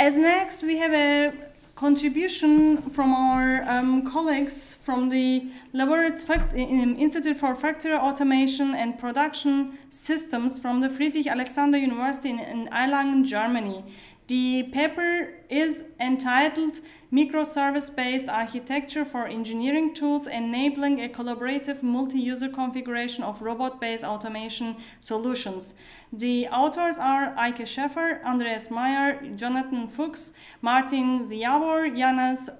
As next, we have a contribution from our colleagues from the Institute for Factory Automation and Production Systems from the Friedrich-Alexander University in Erlangen, Germany. The paper is entitled Microservice-based Architecture for Engineering Tools Enabling a Collaborative Multi-User Configuration of Robot-Based Automation Solutions. The authors are Eike Schäffer, Andreas Mayr, Jonathan Fuchs, Martin Sjarov, Johannes,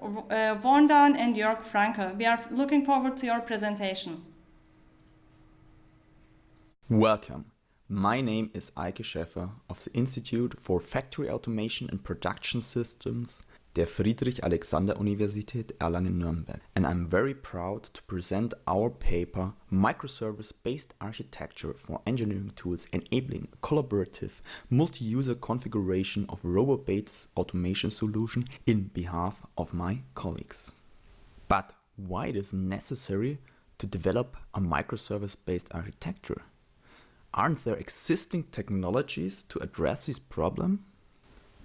Vorndran, and Jörg Franke. We are looking forward to your presentation. Welcome. My name is Eike Schäffer of the Institute for Factory Automation and Production Systems der Friedrich-Alexander-Universität Erlangen-Nürnberg, and I'm very proud to present our paper Microservice-based Architecture for Engineering Tools Enabling a Collaborative Multi-User Configuration of Robot-Based Automation Solution in behalf of my colleagues. But why it is necessary to develop a microservice-based architecture? Aren't there existing technologies to address this problem?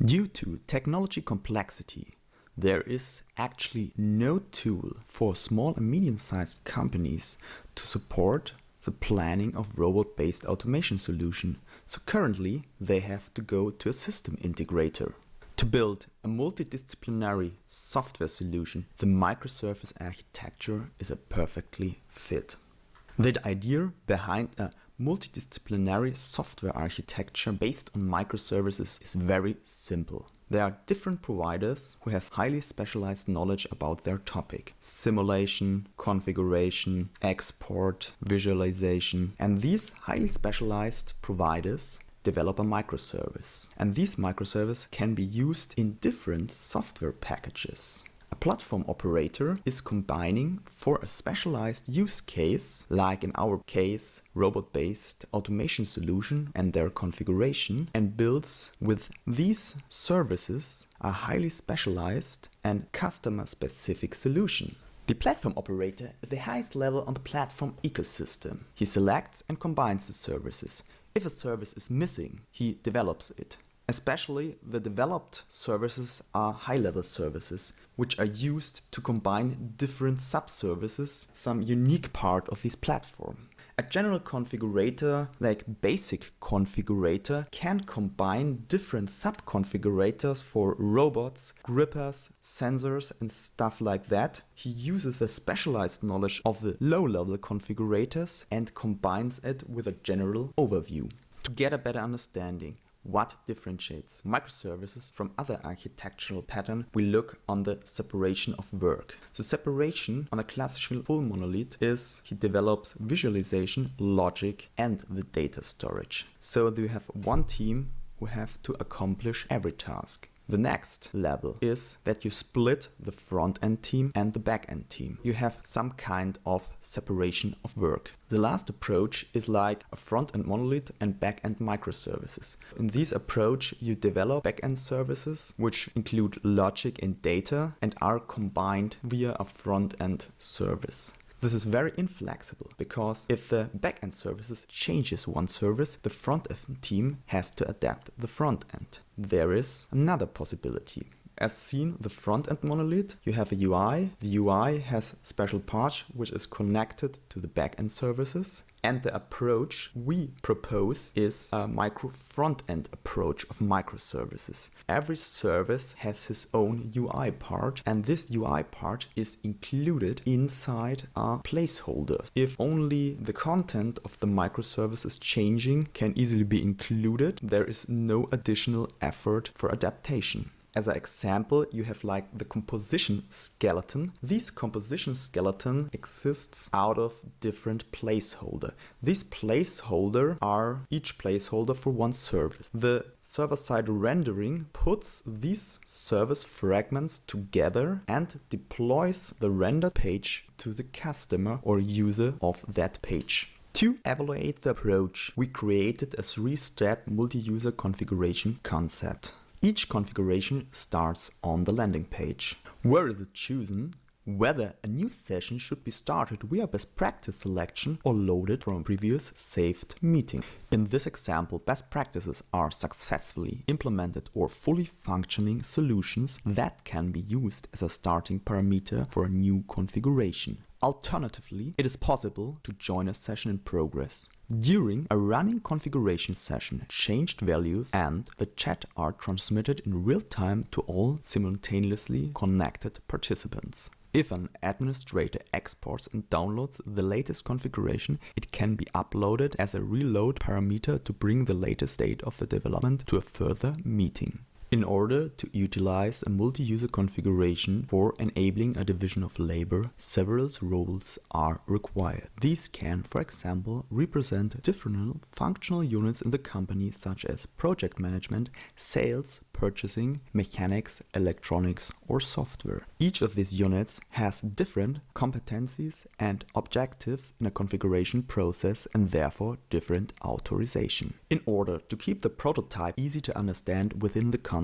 Due to technology complexity, there is actually no tool for small and medium-sized companies to support the planning of robot-based automation solution. So currently, they have to go to a system integrator. To build a multidisciplinary software solution, the microservice architecture is a perfectly fit. The idea behind a multidisciplinary software architecture based on microservices is very simple. There are different providers who have highly specialized knowledge about their topic: simulation, configuration, export, visualization, and these highly specialized providers develop a microservice. And these microservices can be used in different software packages. A platform operator is combining for a specialized use case, like in our case, robot-based automation solution and their configuration, and builds with these services a highly specialized and customer-specific solution. The platform operator is the highest level on the platform ecosystem. He selects and combines the services. If a service is missing, he develops it. Especially the developed services are high-level services, which are used to combine different sub-services, some unique part of this platform. A general configurator, like basic configurator, can combine different sub-configurators for robots, grippers, sensors and stuff like that. He uses the specialized knowledge of the low-level configurators and combines it with a general overview. To get a better understanding what differentiates microservices from other architectural patterns, we look on the separation of work. The separation on a classical full monolith is he develops visualization, logic, and the data storage. So you have one team who have to accomplish every task. The next level is that you split the front-end team and the back-end team. You have some kind of separation of work. The last approach is like a front-end monolith and back-end microservices. In this approach, you develop back-end services which include logic and data and are combined via a front-end service. This is very inflexible because if the back-end services changes one service, the front-end team has to adapt the front-end. There is another possibility. As seen, the front-end monolith, you have a UI. The UI has special parts which is connected to the back-end services. And the approach we propose is a micro front-end approach of microservices. Every service has his own UI part, and this UI part is included inside a placeholder. If only the content of the microservice is changing can easily be included, there is no additional effort for adaptation. As an example, you have like the composition skeleton. This composition skeleton exists out of different placeholders. These placeholders are each placeholder for one service. The server-side rendering puts these service fragments together and deploys the rendered page to the customer or user of that page. To evaluate the approach, we created a 3-step multi-user configuration concept. Each configuration starts on the landing page. Where is it chosen? whether a new session should be started via best practice selection or loaded from a previous saved meeting. In this example, best practices are successfully implemented or fully functioning solutions that can be used as a starting parameter for a new configuration. Alternatively, it is possible to join a session in progress. During a running configuration session, changed values and the chat are transmitted in real time to all simultaneously connected participants. If an administrator exports and downloads the latest configuration, it can be uploaded as a reload parameter to bring the latest state of the development to a further meeting. In order to utilize a multi-user configuration for enabling a division of labor, several roles are required. These can, for example, represent different functional units in the company such as project management, sales, purchasing, mechanics, electronics, or software. Each of these units has different competencies and objectives in a configuration process and therefore different authorization. In order to keep the prototype easy to understand within the concept,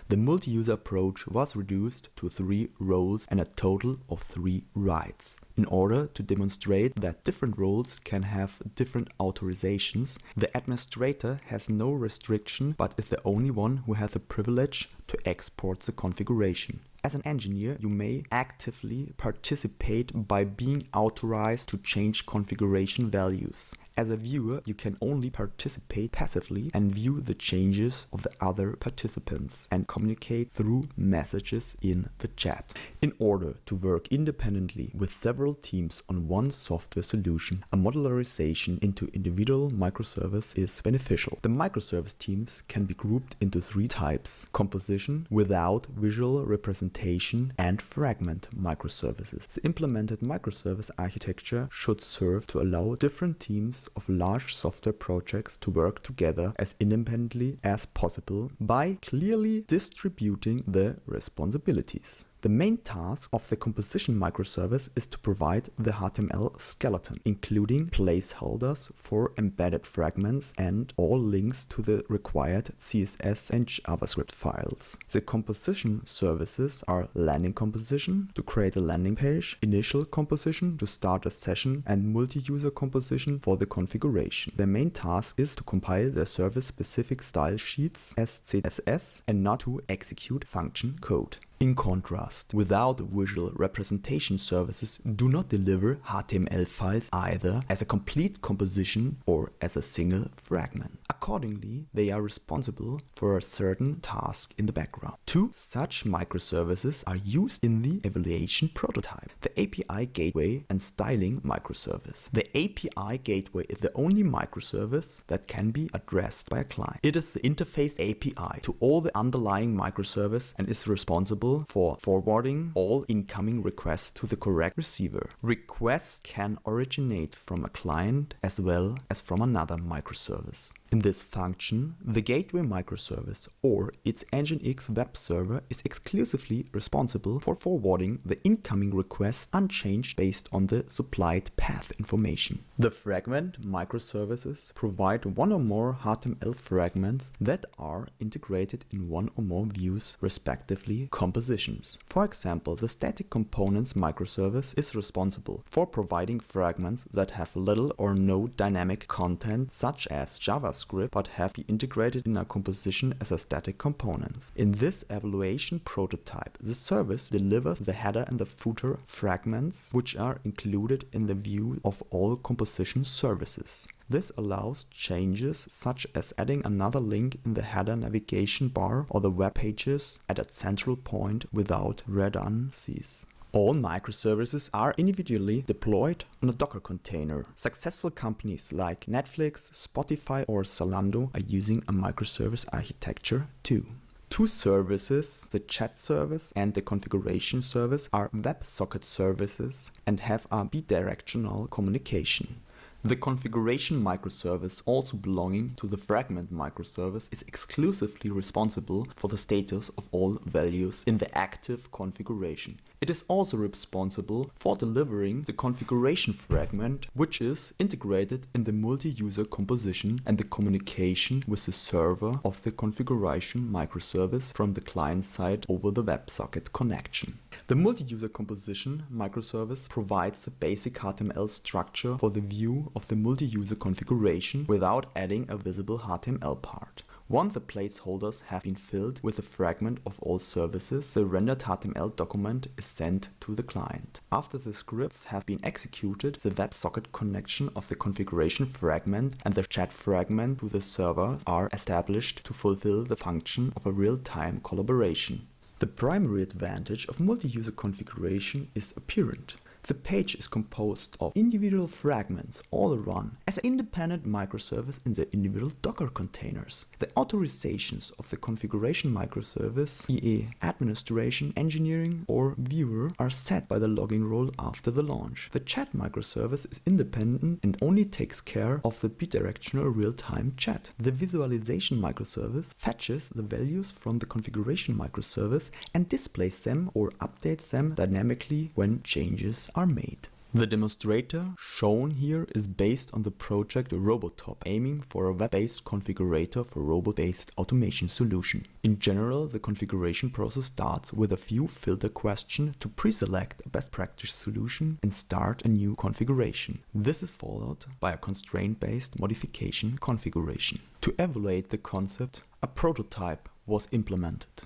the multi-user approach was reduced to 3 roles and a total of 3 rights. In order to demonstrate that different roles can have different authorizations, the administrator has no restriction but is the only one who has the privilege to export the configuration. As an engineer, you may actively participate by being authorized to change configuration values. As a viewer, you can only participate passively and view the changes of the other participants and communicate through messages in the chat. In order to work independently with several teams on one software solution, a modularization into individual microservices is beneficial. The microservice teams can be grouped into 3 types: composition, without visual representation, and fragment microservices. The implemented microservice architecture should serve to allow different teams of large software projects to work together as independently as possible by clearly distributing the responsibilities. The main task of the composition microservice is to provide the HTML skeleton, including placeholders for embedded fragments and all links to the required CSS and JavaScript files. The composition services are landing composition to create a landing page, initial composition to start a session, and multi-user composition for the configuration. Their main task is to compile the service-specific style sheets as CSS and not to execute function code. In contrast, without visual representation services do not deliver HTML files either as a complete composition or as a single fragment. Accordingly, they are responsible for a certain task in the background. 2 such microservices are used in the evaluation prototype: the API gateway and styling microservice. The API gateway is the only microservice that can be addressed by a client. It is the interface API to all the underlying microservice and is responsible for forwarding all incoming requests to the correct receiver. Requests can originate from a client as well as from another microservice. In this function, the gateway microservice or its Nginx web server is exclusively responsible for forwarding the incoming request unchanged based on the supplied path information. The fragment microservices provide one or more HTML fragments that are integrated in one or more views, respectively compositions. For example, the static components microservice is responsible for providing fragments that have little or no dynamic content, such as JavaScript, but have been integrated in a composition as a static components. In this evaluation prototype, the service delivers the header and the footer fragments, which are included in the view of all composition services. This allows changes such as adding another link in the header navigation bar or the web pages at a central point without redundancies. All microservices are individually deployed on a Docker container. Successful companies like Netflix, Spotify, or Zalando are using a microservice architecture too. 2 services, the chat service and the configuration service, are WebSocket services and have a bidirectional communication. The configuration microservice, also belonging to the fragment microservice, is exclusively responsible for the status of all values in the active configuration. It is also responsible for delivering the configuration fragment, which is integrated in the multi-user composition and the communication with the server of the configuration microservice from the client side over the WebSocket connection. The multi-user composition microservice provides the basic HTML structure for the view of the multi-user configuration without adding a visible HTML part. Once the placeholders have been filled with a fragment of all services, the rendered HTML document is sent to the client. After the scripts have been executed, the WebSocket connection of the configuration fragment and the chat fragment to the server are established to fulfill the function of a real-time collaboration. The primary advantage of multi-user configuration is apparent. The page is composed of individual fragments all run as an independent microservice in their individual Docker containers. The authorizations of the configuration microservice, e.g. administration, engineering, or viewer, are set by the logging role after the launch. The chat microservice is independent and only takes care of the bidirectional real-time chat. The visualization microservice fetches the values from the configuration microservice and displays them or updates them dynamically when changes are made. The demonstrator shown here is based on the project Robotop, aiming for a web-based configurator for robot-based automation solution. In general, the configuration process starts with a few filter questions to pre-select a best practice solution and start a new configuration. This is followed by a constraint-based modification configuration. To evaluate the concept, a prototype was implemented.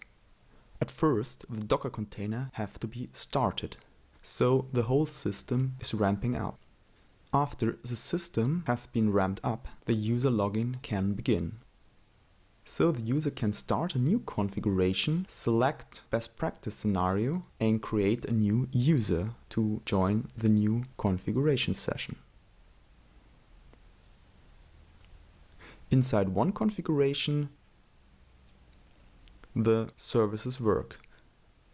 At first, the Docker container have to be started, so the whole system is ramping up. After the system has been ramped up, the user login can begin. So the user can start a new configuration, select best practice scenario, and create a new user to join the new configuration session. Inside one configuration, the services work.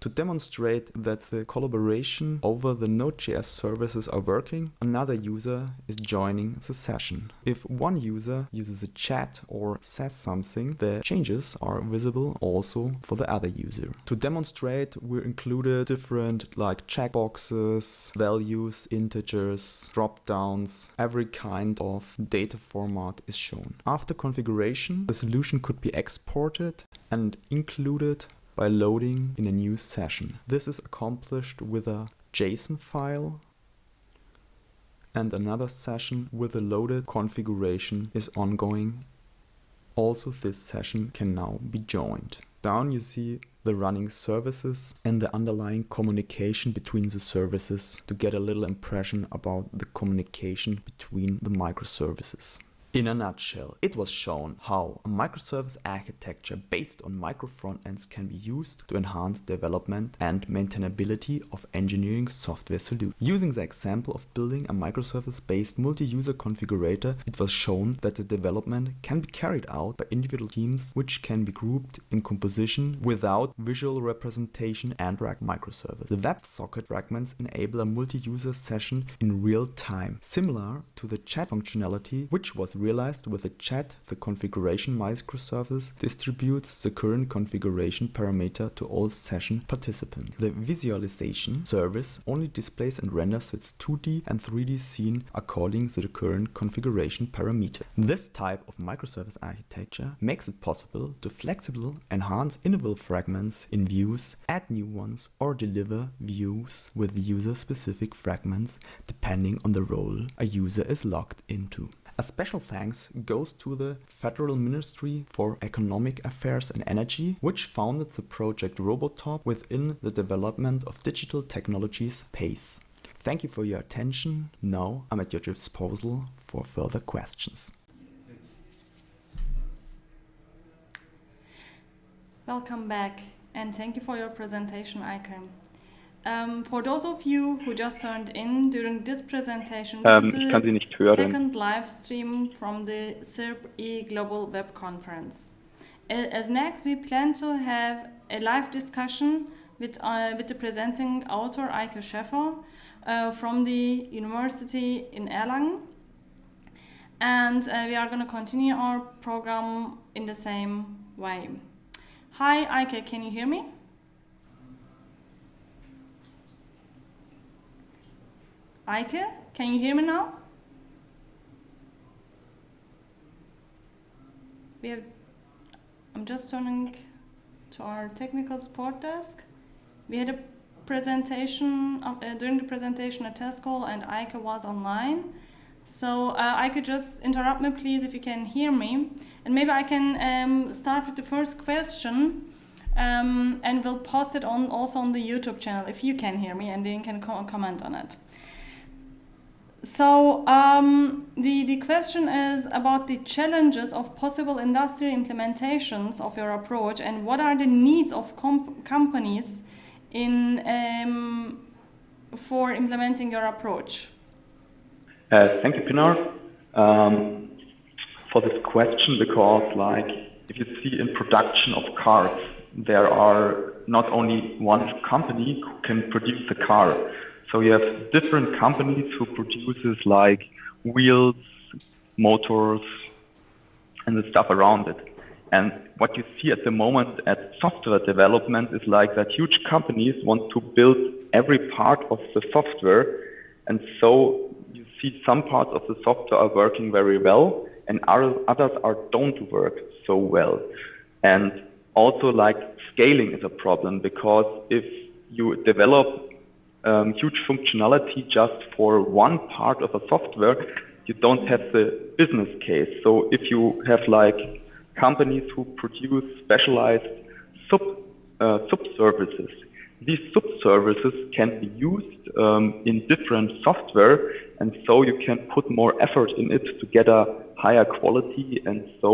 To demonstrate that the collaboration over the Node.js services are working, another user is joining the session. If one user uses a chat or says something, the changes are visible also for the other user. To demonstrate, we included different like checkboxes, values, integers, drop-downs, every kind of data format is shown. After configuration, the solution could be exported and included by loading in a new session. This is accomplished with a JSON file, and another session with a loaded configuration is ongoing. Also, this session can now be joined. Down you see the running services and the underlying communication between the services to get a little impression about the communication between the microservices. In a nutshell, it was shown how a microservice architecture based on micro frontends can be used to enhance development and maintainability of engineering software solutions. Using the example of building a microservice-based multi-user configurator, it was shown that the development can be carried out by individual teams which can be grouped in composition without visual representation and microservice. The WebSocket fragments enable a multi-user session in real time, similar to the chat functionality which was realized with the chat. The configuration microservice distributes the current configuration parameter to all session participants. The visualization service only displays and renders its 2D and 3D scene according to the current configuration parameter. This type of microservice architecture makes it possible to flexibly enhance individual fragments in views, add new ones, or deliver views with user-specific fragments depending on the role a user is logged into. A special thanks goes to the Federal Ministry for Economic Affairs and Energy, which founded the project Robotop within the development of digital technologies PACE. Thank you for your attention. Now I'm at your disposal for further questions. Welcome back, and thank you for your presentation, Eike. For those of you who just turned in during this presentation, this is the second live stream from the CIRPe Global Web Conference. As next, we plan to have a live discussion with the presenting author Eike Schäffer from the University in Erlangen. And we are going to continue our program in the same way. Hi Eike, can you hear me? Eike, can you hear me now? I'm just turning to our technical support desk. We had a presentation, during the presentation a test call, and Eike was online. So Eike, just interrupt me please if you can hear me. And maybe I can start with the first question, and we'll post it also on the YouTube channel if you can hear me, and then you can comment on it. So the question is about the challenges of possible industrial implementations of your approach, and what are the needs of companies for implementing your approach? Thank you, Pinar, for this question, because if you see in production of cars, there are not only one company who can produce a car. So you have different companies who produces wheels, motors, and the stuff around it. And what you see at the moment at software development is that huge companies want to build every part of the software. And so you see some parts of the software are working very well, and others don't work so well. And also scaling is a problem, because if you develop huge functionality just for one part of a software, you don't have the business case. So if you have companies who produce specialized sub-services, these sub-services can be used in different software, and so you can put more effort in it to get a higher quality, and so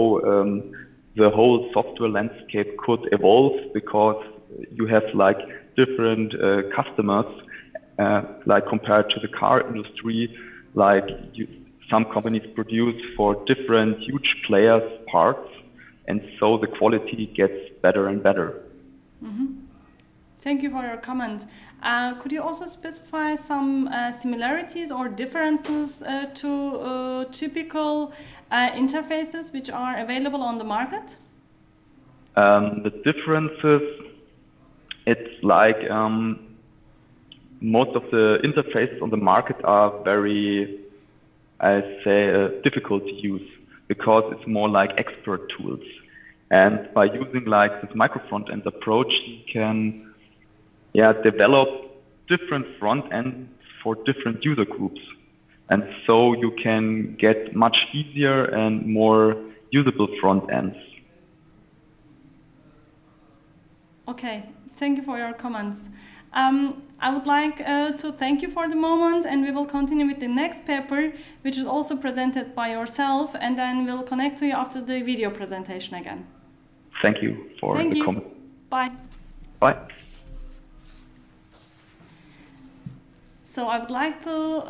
the whole software landscape could evolve, because you have different customers, compared to the car industry. Some companies produce for different huge players parts, and so the quality gets better and better. Mm-hmm. Thank you for your comment. Could you also specify some similarities or differences to typical interfaces which are available on the market? The differences, it's most of the interfaces on the market are very, difficult to use, because it's more expert tools. And by using this micro front-end approach, you can develop different front ends for different user groups. And so you can get much easier and more usable front ends. Okay, thank you for your comments. I would like to thank you for the moment, and we will continue with the next paper, which is also presented by yourself, and then we'll connect to you after the video presentation again. Thank you for the comment. Bye. Bye. So I would like to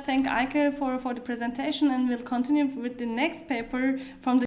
thank Eike for the presentation, and we'll continue with the next paper from the